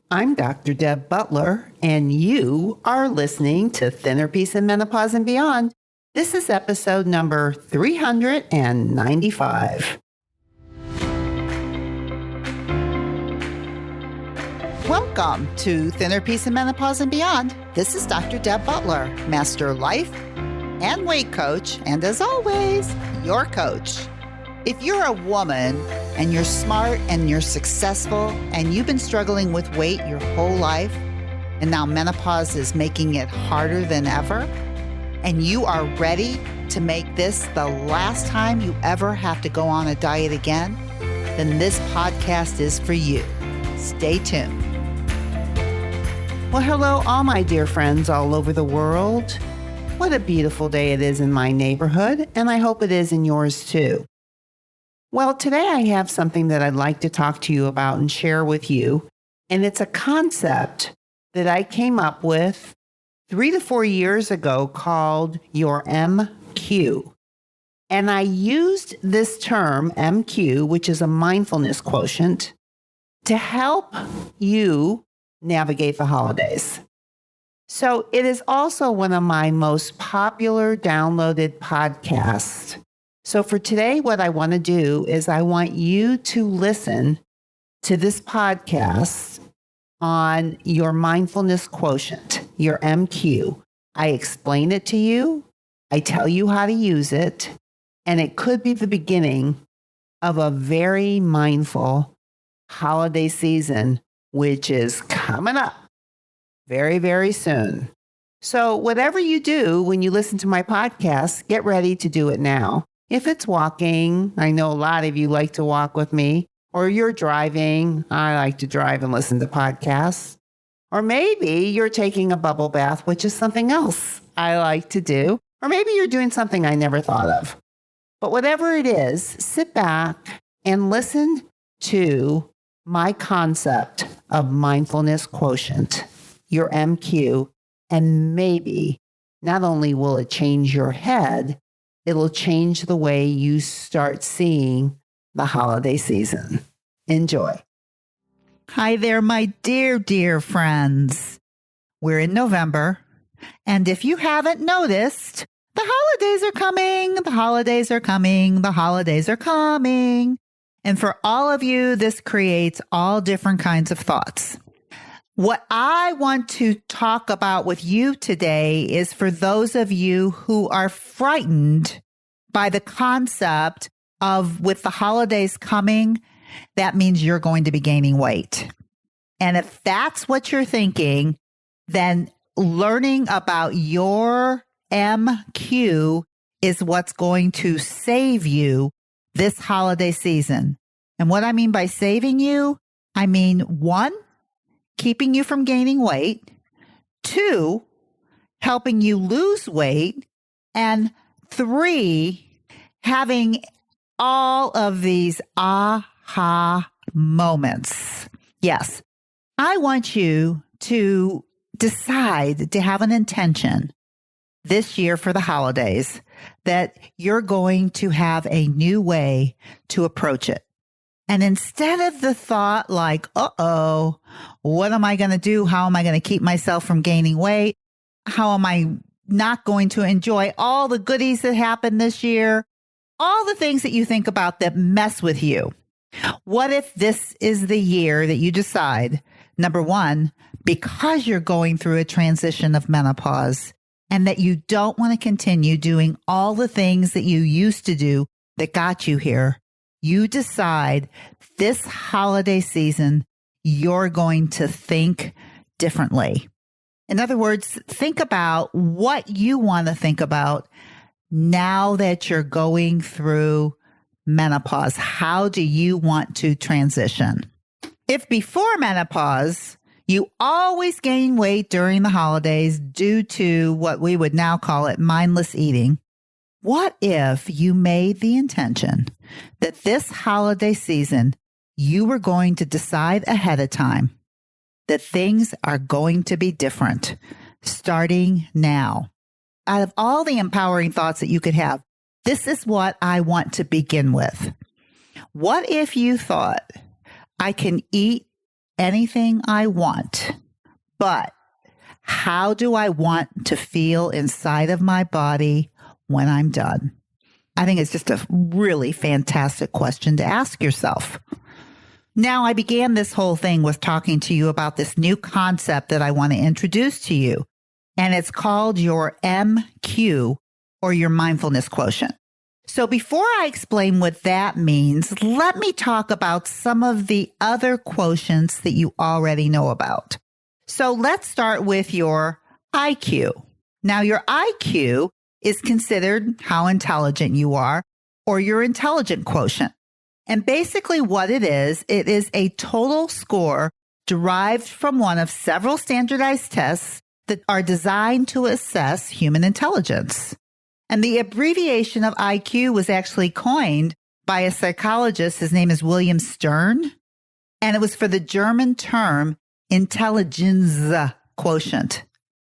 I'm Dr. Deb Butler, and you are listening to Thinner Peace in Menopause and Beyond. This is episode number 395. Welcome to Thinner Peace in Menopause and Beyond. This is Dr. Deb Butler, Master Life and Weight Coach, and as always, your coach. If you're a woman and you're smart and you're successful and you've been struggling with weight your whole life, and now menopause is making it harder than ever, and you are ready to make this the last time you ever have to go on a diet again, then this podcast is for you. Stay tuned. Well, hello, all my dear friends all over the world. What a beautiful day it is in my neighborhood, and I hope it is in yours too. Well, today I have something that I'd like to talk to you about and share with you, and it's a concept that I came up with 3 to 4 years ago called your MQ. And I used this term, MQ, which is a mindfulness quotient, to help you navigate the holidays. So it is also one of my most popular downloaded podcasts. So for today, what I want to do is I want you to listen to this podcast on your mindfulness quotient, your MQ. I explain it to you. I tell you how to use it. And it could be the beginning of a very mindful holiday season, which is coming up very, very soon. So whatever you do when you listen to my podcast, get ready to do it now. If it's walking, I know a lot of you like to walk with me, or you're driving. I like to drive and listen to podcasts. Or maybe you're taking a bubble bath, which is something else I like to do. Or maybe you're doing something I never thought of. But whatever it is, sit back and listen to my concept of mindfulness quotient, your MQ, and maybe not only will it change your head, it'll change the way you start seeing the holiday season. Enjoy. Hi there, my dear, dear friends. We're in November, and if you haven't noticed, the holidays are coming, the holidays are coming, the holidays are coming. And for all of you, this creates all different kinds of thoughts. What I want to talk about with you today is for those of you who are frightened by the concept of with the holidays coming, that means you're going to be gaining weight. And if that's what you're thinking, then learning about your MQ is what's going to save you this holiday season. And what I mean by saving you, I mean 1, keeping you from gaining weight, 2, helping you lose weight, and 3, having all of these aha moments. Yes, I want you to decide to have an intention this year for the holidays that you're going to have a new way to approach it. And instead of the thought like, uh-oh, what am I going to do? How am I going to keep myself from gaining weight? How am I not going to enjoy all the goodies that happened this year? All the things that you think about that mess with you. What if this is the year that you decide, number 1, because you're going through a transition of menopause and that you don't want to continue doing all the things that you used to do that got you here, you decide this holiday season, you're going to think differently. In other words, think about what you want to think about now that you're going through menopause. How do you want to transition? If before menopause, you always gain weight during the holidays due to what we would now call it mindless eating, what if you made the intention that this holiday season, you were going to decide ahead of time that things are going to be different starting now? Out of all the empowering thoughts that you could have, this is what I want to begin with. What if you thought, I can eat anything I want, but how do I want to feel inside of my body when I'm done? I think it's just a really fantastic question to ask yourself. Now, I began this whole thing with talking to you about this new concept that I want to introduce to you, and it's called your MQ, or your mindfulness quotient. So before I explain what that means, let me talk about some of the other quotients that you already know about. So let's start with your IQ. Now, your IQ is considered how intelligent you are, or your intelligent quotient. And basically what it is a total score derived from one of several standardized tests that are designed to assess human intelligence. And the abbreviation of IQ was actually coined by a psychologist. His name is William Stern. And it was for the German term Intelligenz quotient.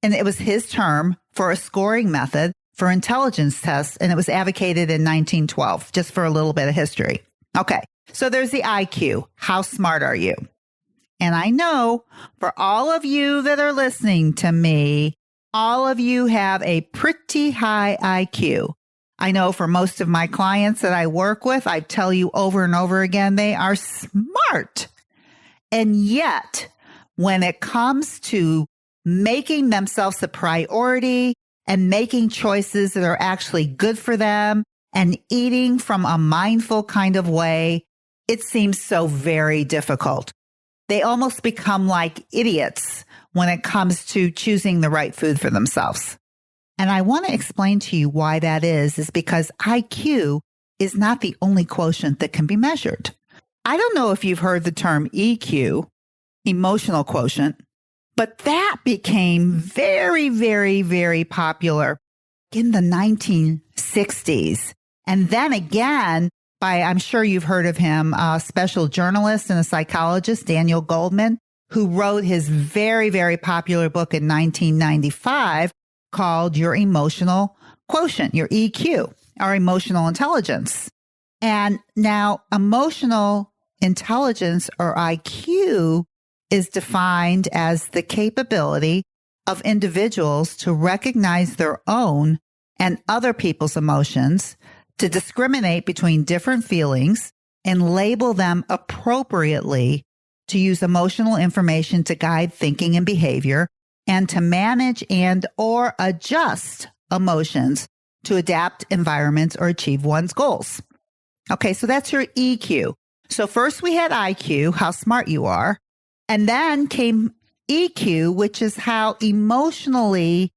And it was his term for a scoring method for intelligence tests. And it was advocated in 1912, just for a little bit of history. Okay, so there's the IQ. How smart are you? And I know for all of you that are listening to me, all of you have a pretty high IQ. I know for most of my clients that I work with, I tell you over and over again, they are smart. And yet, when it comes to making themselves a priority and making choices that are actually good for them and eating from a mindful kind of way, it seems so very difficult. They almost become like idiots when it comes to choosing the right food for themselves. And I want to explain to you why that is because IQ is not the only quotient that can be measured. I don't know if you've heard the term EQ, emotional quotient, but that became very, very, very popular in the 1960s. And then again, by, I'm sure you've heard of him, a special journalist and a psychologist, Daniel Goleman, who wrote his very, very popular book in 1995 called Your Emotional Quotient, your EQ, our emotional intelligence. And now emotional intelligence, or IQ, is defined as the capability of individuals to recognize their own and other people's emotions, to discriminate between different feelings and label them appropriately, to use emotional information to guide thinking and behavior, and to manage and or adjust emotions to adapt environments or achieve one's goals. Okay, so that's your EQ. So first we had IQ, how smart you are, and then came EQ, which is how emotionally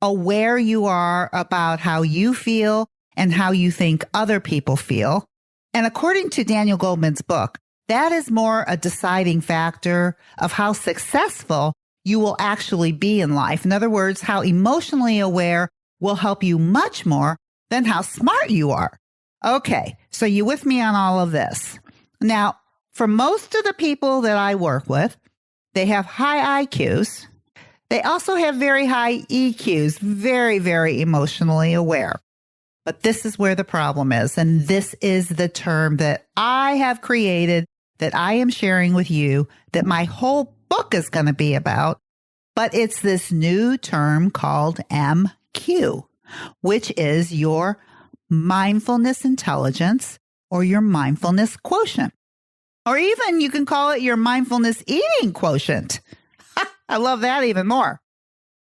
aware you are about how you feel and how you think other people feel. And according to Daniel Goleman's book, that is more a deciding factor of how successful you will actually be in life. In other words, how emotionally aware will help you much more than how smart you are. Okay, so you with me on all of this? Now, for most of the people that I work with, they have high IQs. They also have very high EQs, very, very emotionally aware. But this is where the problem is. And this is the term that I have created, that I am sharing with you, that my whole book is going to be about. But it's this new term called MQ, which is your mindfulness intelligence, or your mindfulness quotient. Or even you can call it your mindfulness eating quotient. I love that even more.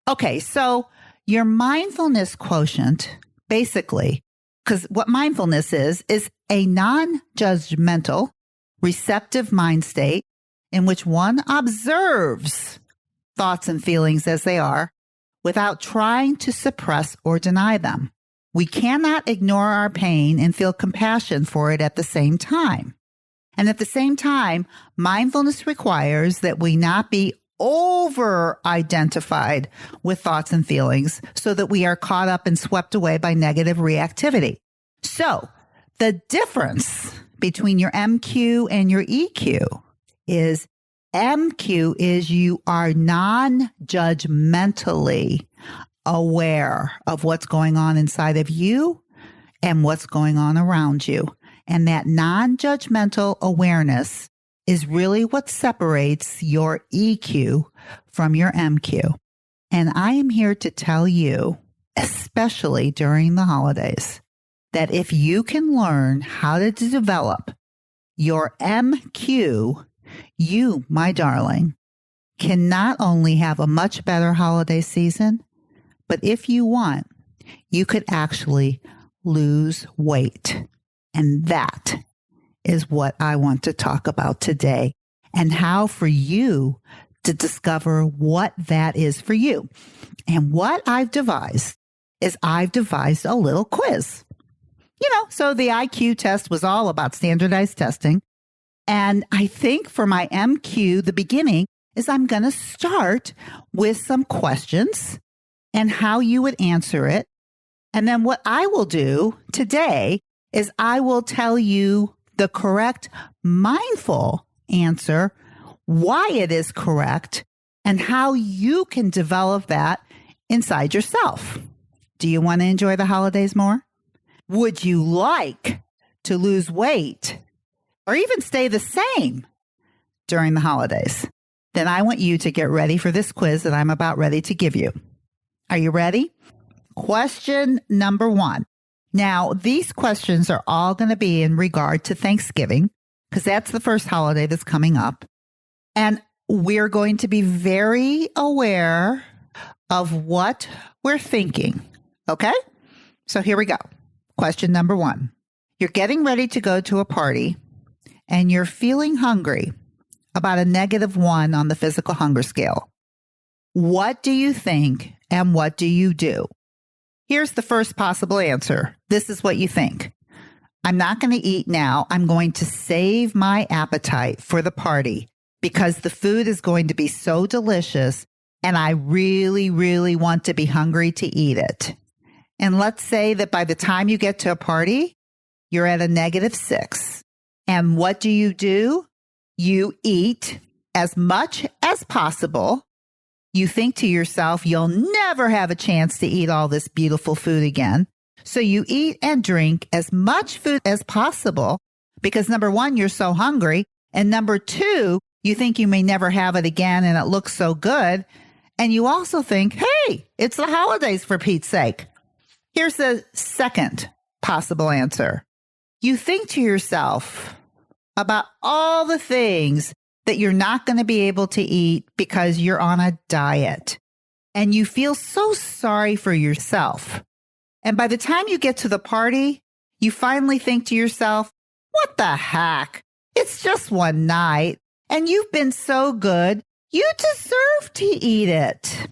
Okay, so your mindfulness quotient, basically, because what mindfulness is a non-judgmental, receptive mind state in which one observes thoughts and feelings as they are without trying to suppress or deny them. We cannot ignore our pain and feel compassion for it at the same time. And at the same time, mindfulness requires that we not be over-identified with thoughts and feelings so that we are caught up and swept away by negative reactivity. So the difference between your MQ and your EQ is MQ is you are non-judgmentally aware of what's going on inside of you and what's going on around you. And that non-judgmental awareness is really what separates your EQ from your MQ. And I am here to tell you, especially during the holidays, that if you can learn how to develop your MQ, you, my darling, can not only have a much better holiday season, but if you want, you could actually lose weight. And that is what I want to talk about today, and how for you to discover what that is for you. And what I've devised is I've devised a little quiz. So the IQ test was all about standardized testing. And I think for my MQ, the beginning is I'm going to start with some questions and how you would answer it. And then what I will do today is I will tell you the correct mindful answer, why it is correct, and how you can develop that inside yourself. Do you want to enjoy the holidays more? Would you like to lose weight or even stay the same during the holidays? Then I want you to get ready for this quiz that I'm about ready to give you. Are you ready? Question number 1. Now, these questions are all going to be in regard to Thanksgiving, because that's the first holiday that's coming up. And we're going to be very aware of what we're thinking. Okay? So here we go. Question number 1. You're getting ready to go to a party and you're feeling hungry, about a -1 on the physical hunger scale. What do you think and what do you do? Here's the first possible answer. This is what you think. I'm not going to eat now. I'm going to save my appetite for the party because the food is going to be so delicious and I really, really want to be hungry to eat it. And let's say that by the time you get to a party, you're at a -6. And what do? You eat as much as possible. You think to yourself, you'll never have a chance to eat all this beautiful food again. So you eat and drink as much food as possible because number 1, you're so hungry. And number 2, you think you may never have it again and it looks so good. And you also think, hey, it's the holidays for Pete's sake. Here's the second possible answer. You think to yourself about all the things that you're not going to be able to eat because you're on a diet. And you feel so sorry for yourself. And by the time you get to the party, you finally think to yourself, what the heck? It's just one night. And you've been so good. You deserve to eat it.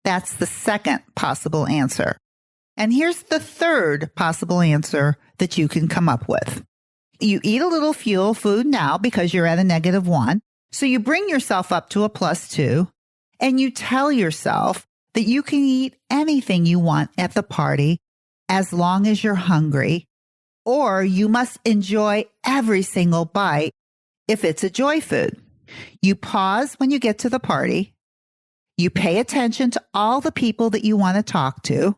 That's the second possible answer. And here's the third possible answer that you can come up with. You eat a little fuel food now because you're at a -1. So you bring yourself up to a +2 and you tell yourself that you can eat anything you want at the party as long as you're hungry, or you must enjoy every single bite if it's a joy food. You pause when you get to the party. You pay attention to all the people that you want to talk to,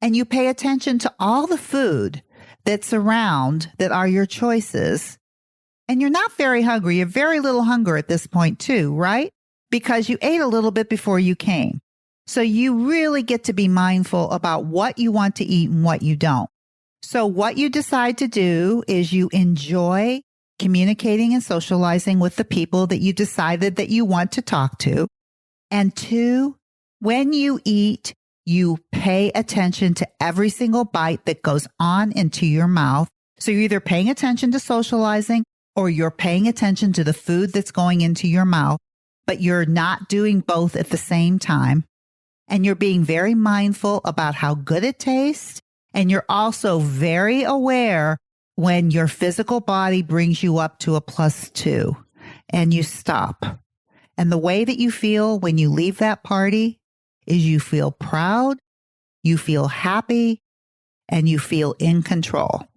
and you pay attention to all the food that's around that are your choices. And you're not very hungry. You're very little hunger at this point too, right? Because you ate a little bit before you came. So you really get to be mindful about what you want to eat and what you don't. So what you decide to do is you enjoy communicating and socializing with the people that you decided that you want to talk to. And 2, when you eat, you pay attention to every single bite that goes on into your mouth. So you're either paying attention to socializing or you're paying attention to the food that's going into your mouth, but you're not doing both at the same time. And you're being very mindful about how good it tastes. And you're also very aware when your physical body brings you up to a +2 and you stop. And the way that you feel when you leave that party is you feel proud, you feel happy, and you feel in control.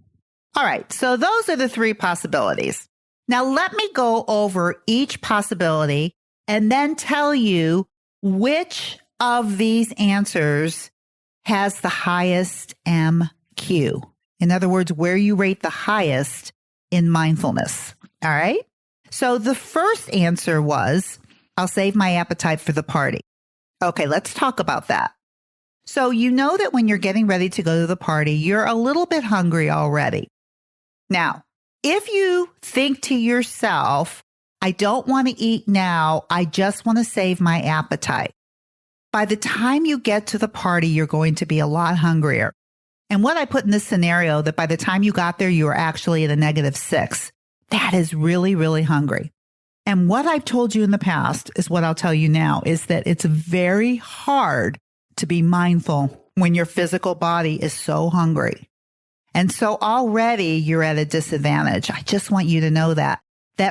All right, so those are the 3 possibilities. Now let me go over each possibility and then tell you which of these answers has the highest MQ. In other words, where you rate the highest in mindfulness. All right. So the first answer was, I'll save my appetite for the party. Okay, let's talk about that. So you know that when you're getting ready to go to the party, you're a little bit hungry already. Now, if you think to yourself, I don't want to eat now, I just want to save my appetite. By the time you get to the party, you're going to be a lot hungrier. And what I put in this scenario, that by the time you got there, you were actually at a -6. That is really, really hungry. And what I've told you in the past is what I'll tell you now, is that it's very hard to be mindful when your physical body is so hungry. And so already you're at a disadvantage. I just want you to know that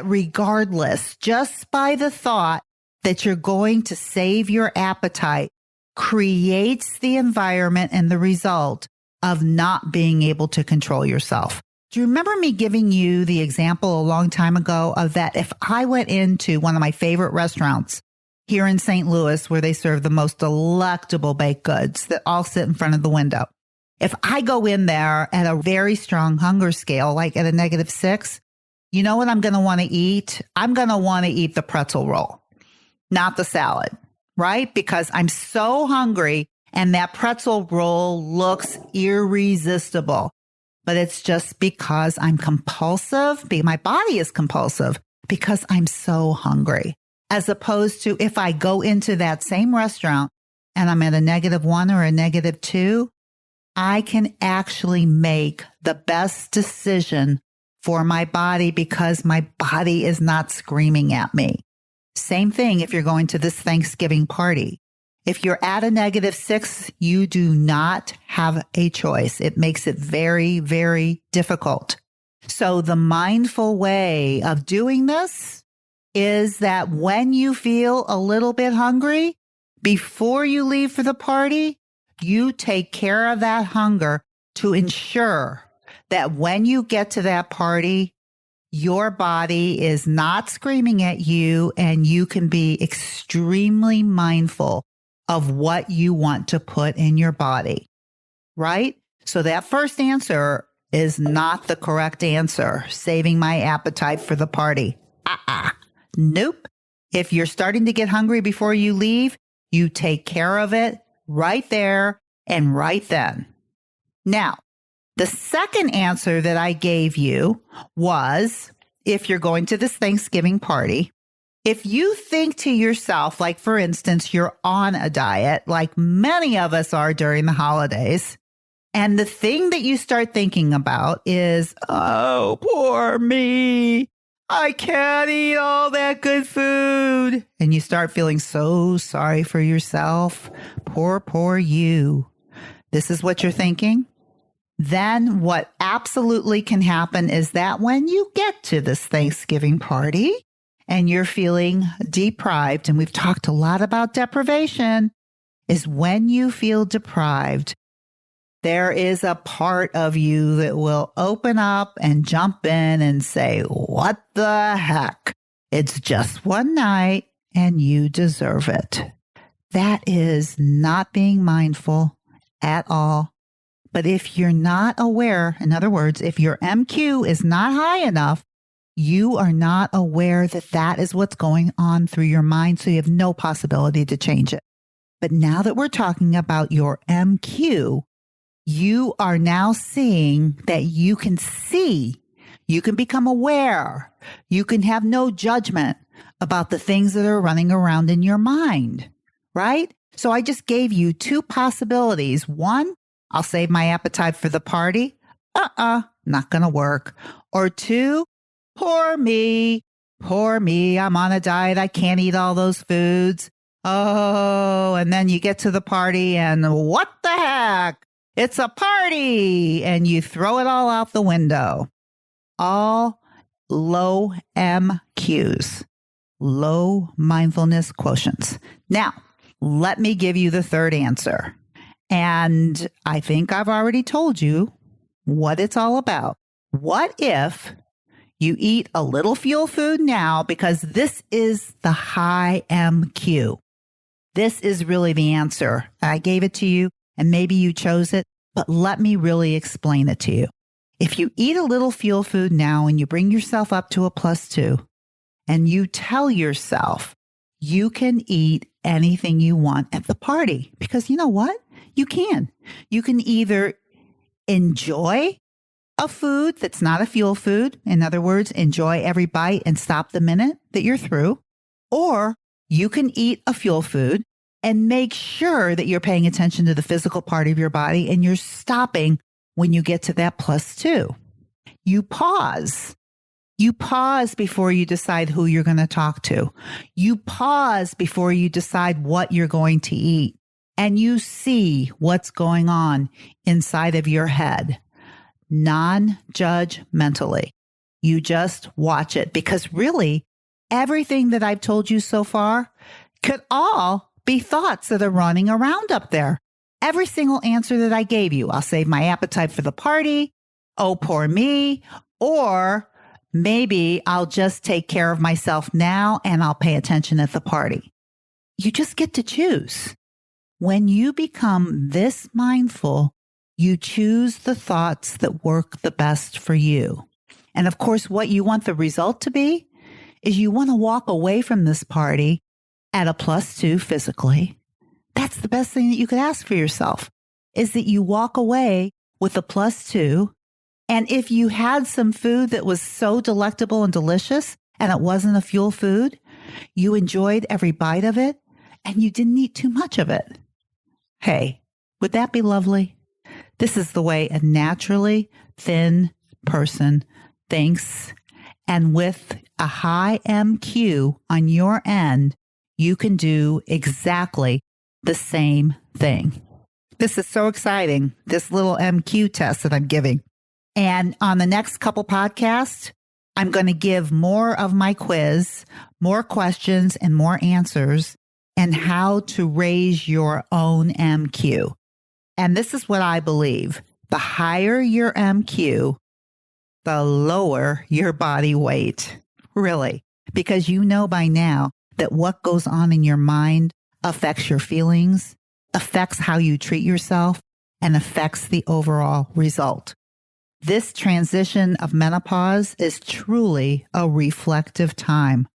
regardless, just by the thought that you're going to save your appetite creates the environment and the result of not being able to control yourself. Do you remember me giving you the example a long time ago of that if I went into one of my favorite restaurants here in St. Louis where they serve the most delectable baked goods that all sit in front of the window, if I go in there at a very strong hunger scale, like at a -6, you know what I'm going to want to eat? I'm going to want to eat the pretzel roll, not the salad, right? Because I'm so hungry and that pretzel roll looks irresistible. But it's just because I'm compulsive. My body is compulsive because I'm so hungry. As opposed to if I go into that same restaurant and I'm at a -1 or a -2, I can actually make the best decision for my body because my body is not screaming at me. Same thing if you're going to this Thanksgiving party. If you're at a -6, you do not have a choice. It makes it very, very difficult. So the mindful way of doing this is that when you feel a little bit hungry, before you leave for the party, you take care of that hunger to ensure that when you get to that party, your body is not screaming at you and you can be extremely mindful of what you want to put in your body, right? So that first answer is not the correct answer, saving my appetite for the party. Nope. If you're starting to get hungry before you leave, you take care of it right there and right then. Now, the second answer that I gave you was, if you're going to this Thanksgiving party, if you think to yourself, like for instance, you're on a diet, like many of us are during the holidays, and the thing that you start thinking about is, oh, poor me, I can't eat all that good food. And you start feeling so sorry for yourself. Poor you. This is what you're thinking. Then what absolutely can happen is that when you get to this Thanksgiving party and you're feeling deprived, and we've talked a lot about deprivation, is when you feel deprived, there is a part of you that will open up and jump in and say, what the heck? It's just one night and you deserve it. That is not being mindful at all. But if you're not aware, in other words, if your MQ is not high enough, you are not aware that that is what's going on through your mind, so you have no possibility to change it. But now that we're talking about your MQ, you are now seeing that you can see, you can become aware, you can have no judgment about the things that are running around in your mind, right? So I just gave you two possibilities. One, I'll save my appetite for the party. Not going to work. Or two, poor me, I'm on a diet. I can't eat all those foods. Oh, and then you get to the party and what the heck? It's a party. And you throw it all out the window. All low MQs, low mindfulness quotients. Now, let me give you the third answer. And I think I've already told you what it's all about. What if you eat a little fuel food now, because this is the high MQ. This is really the answer. I gave it to you and maybe you chose it, but let me really explain it to you. If you eat a little fuel food now and you bring yourself up to a +2, and you tell yourself you can eat anything you want at the party. Because you know what? You can. You can either enjoy a food that's not a fuel food. In other words, enjoy every bite and stop the minute that you're through. Or you can eat a fuel food and make sure that you're paying attention to the physical part of your body and you're stopping when you get to that +2. You pause. You pause before you decide who you're going to talk to. You pause before you decide what you're going to eat. And you see what's going on inside of your head, non-judgmentally. You just watch it, because really everything that I've told you so far could all be thoughts that are running around up there. Every single answer that I gave you, I'll save my appetite for the party. Oh, poor me. Or maybe I'll just take care of myself now and I'll pay attention at the party. You just get to choose. When you become this mindful, you choose the thoughts that work the best for you. And of course, what you want the result to be is you want to walk away from this party at a +2 physically. That's the best thing that you could ask for yourself, is that you walk away with a +2. And if you had some food that was so delectable and delicious and it wasn't a fuel food, you enjoyed every bite of it and you didn't eat too much of it. Hey, would that be lovely? This is the way a naturally thin person thinks. And with a high MQ on your end, you can do exactly the same thing. This is so exciting, this little MQ test that I'm giving. And on the next couple podcasts, I'm going to give more of my quiz, more questions and more answers, and how to raise your own MQ. And this is what I believe. The higher your MQ, the lower your body weight. Really. Because you know by now that what goes on in your mind affects your feelings, affects how you treat yourself, and affects the overall result. This transition of menopause is truly a reflective time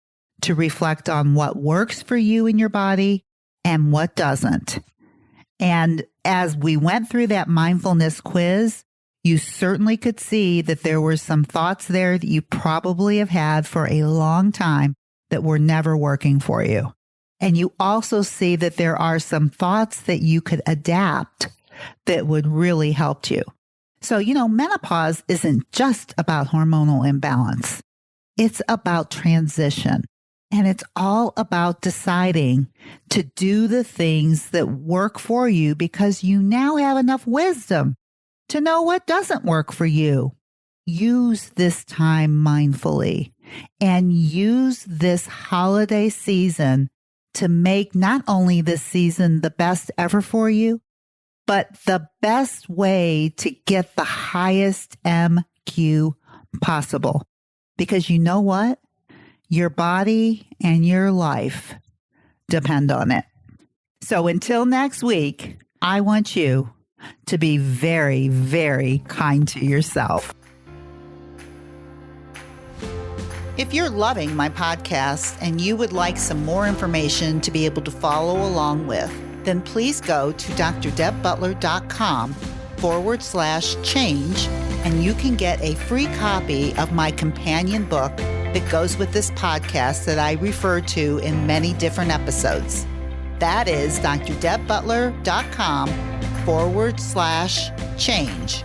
to reflect on what works for you in your body and what doesn't. And as we went through that mindfulness quiz, you certainly could see that there were some thoughts there that you probably have had for a long time that were never working for you. And you also see that there are some thoughts that you could adapt that would really help you. So, menopause isn't just about hormonal imbalance. It's about transition. And it's all about deciding to do the things that work for you, because you now have enough wisdom to know what doesn't work for you. Use this time mindfully and use this holiday season to make not only this season the best ever for you, but the best way to get the highest MQ possible. Because you know what? Your body and your life depend on it. So until next week, I want you to be very, very kind to yourself. If you're loving my podcast and you would like some more information to be able to follow along with, then please go to drdebbutler.com/change, and you can get a free copy of my companion book that goes with this podcast that I refer to in many different episodes. That is drdebbutler.com/change, CHANGE.